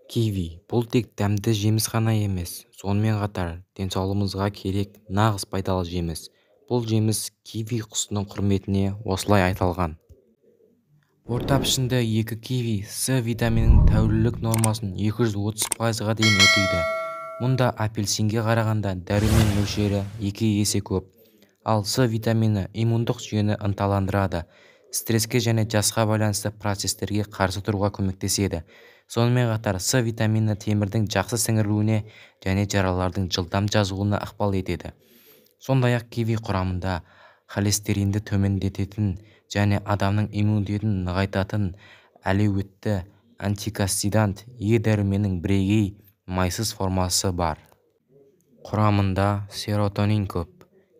Киви бұл тек дәмді жеміс қана емес, сонымен қатар денсаулығымызға керек нағыз пайдалы жеміс. Бұл жеміс киви құсының құрметіне осылай айтылған. Орта пішінді 2 киви С витаминінің тәулілік нормасын 230%-ға дейін өтейді. Мұнда апельсинге қарағанда дәрумен мөлшері 2 есе көп. Ал С витамині иммундық жүйені ынталандырады, стресске және жасқа байланысты процестерге қарсы тұруға көмектеседі. Сонымен қатар С витамині темірдің жақсы сіңірілуіне және жаралардың жылдам жазылуына ықпал етеді. Сондай-ақ киви құрамында холестеринді төмендететін және адамның иммунитетін нығайтатын әлеуетті антиоксидант Е дәруменінің бірегей майсыз формасы бар. Құрамында серотонин көп.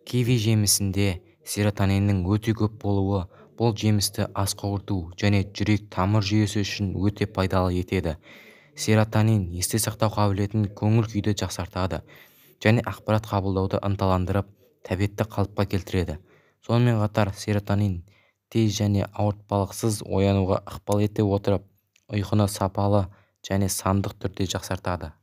Киви жемісінде серотониннің өте көп болуы бұл жемісті ас қорыту және жүрек-тамыр жүйесі үшін өте пайдалы етеді. Серотонин есте сақтау қабілетін, көңіл-күйді жақсартады және ақпарат қабылдауды ынталандырып, тәбетті қалыпқа келтіреді. Сонымен қатар серотонин тез және ауыртпалықсыз оянуға ықпал ете отырып, ұйқыны сапалы және сандық түрде жақсартады.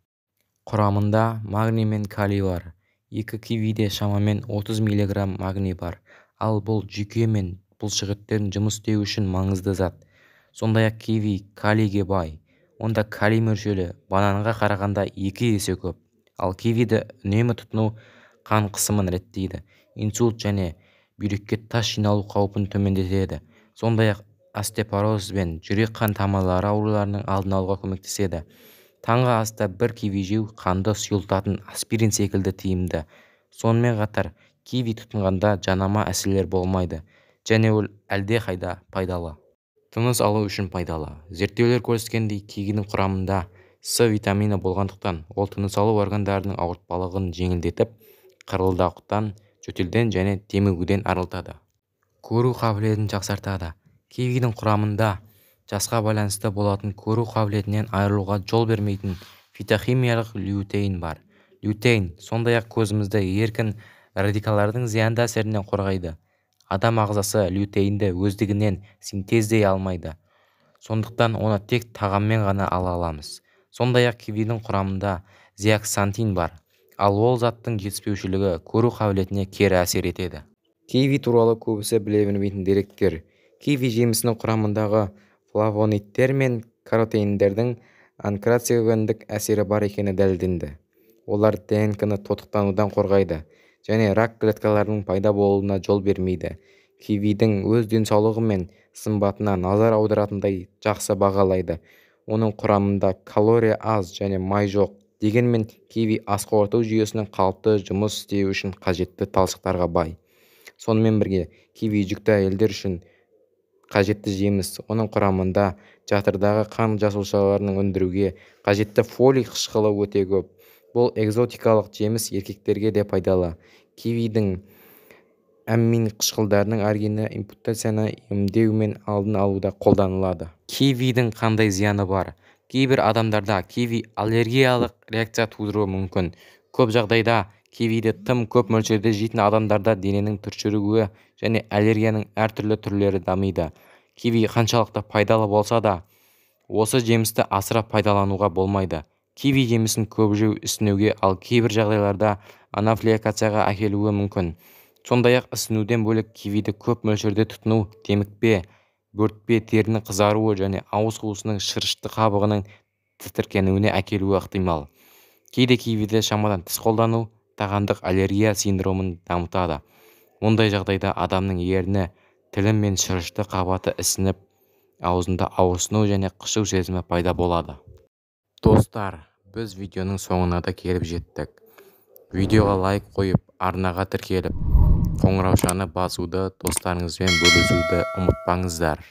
Құрамында магний мен калий бар. 2 кивиде шамамен 30 мг магний бар, ал бұл жүйке мен бұлшықеттердің жұмыс істеуі үшін маңызды зат. Сондай-ақ киви калийге бай. Онда калий мөлшері бананға қарағанда 2 есе көп. Ал кивиді үнемі тұтыну қан қысымын реттейді, инсульт және бүйрекке тас жиналу қаупін төмендетеді. Сондай-ақ остеопороз бен жүрек-қан тамырлары ауруларының алдын алуға көмектеседі. Таңғы аста 1 киви жеу қанды сұйылтатын аспирин секілді тиімді. Сонымен қатар киви тұтынғанда жанама әсерлер болмайды және ол әлдеқайда пайдалы. Тыныс алу үшін пайдалы. Зерттеулер көрсеткендей, кивидің құрамында С витамині болғандықтан, ол тыныс алу органдарының ауыртпалығын жеңілдетіп, қырылдауықтан, жөтелден және демігуден арылтады. Көру қабілетін жақсартады. Кивидің құрамында жасқа байланысты болатын көру қабілетінен айырылуға жол бермейтін фитохимиялық лютеин бар. Лютеин сондай-ақ көзімізді еркін радикалдардың зиянды әсерінен қорғайды. Адам ағзасы лютеинді өздігінен синтездей алмайды. Сондықтан оны тек тағаммен ғана ала аламыз. Сондай-ақ кивидің құрамында зеаксантин бар, ал ол заттың жетіспеушілігі көру қабілетіне кері әсер етеді. Киви туралы көбісі біле бермейтін деректер. Киви жемісінің құрамындағы флавоноидтер мен каротеиндердің антиоксиданттық әсері бар екені дәлелденді. Олар ДНК-ны тотықтанудан қорғайды және рак клеткаларының пайда болуына жол бермейді. Кивидің өз денсаулығы мен сымбатына назар аударатындай жақсы бағалайды. Оның құрамында калория аз және май жоқ. Дегенмен киви ас қорыту жүйесінің қалыпты жұмыс істеуі үшін қажетті талшықтарға бай. Сонымен бірге, киви жүкті әйелдер үшін қажетті жеміс. Оның құрамында жатырдағы қан жасушаларын өндіруге қажетті фолий қышқылы өте көп. Бұл экзотикалық жеміс еркектерге де пайдалы. Кивидің амин қышқылдарының аргины импотенцияны емдеу мен алдын алуда қолданылады. Кивидің қандай зияны бар? Кейбір адамдарда киви аллергиялық реакция тудыруы мүмкін. Көп жағдайда кивиді тым көп мөлшерде жейтін адамдарда дененің түршігуі және аллергияның әртүрлі түрлері дамиды. Киви қаншалықты пайдалы болса да, осы жемісті асыра пайдалануға болмайды. Киви жемісін көп жеу ісінуге, ал кейбір жағдайларда анафилаксияға әкелуі мүмкін. Сондай-ақ ісінуден бөлек кивиді көп мөлшерде тұтыну демікпе, бөртпе, терінің қызаруы және ауыз қуысының шырышты қабығының тітіркенуіне әкелуі ықтимал. Кейде кивиді шамадан тыс қолдану тағамдық аллергия синдромын дамытады. Мұндай жағдайда адамның ерні, тілі мен шырышты қабаты ісініп, аузында ауырсыну және қышу сезімі пайда болады. Достар, біз видеоның соңына да келіп жеттік. Видеоға лайк қойып, арнаға тіркеліп, қоңыраушаны басуды, достарыңызбен бөлісуді ұмытпаңыздар.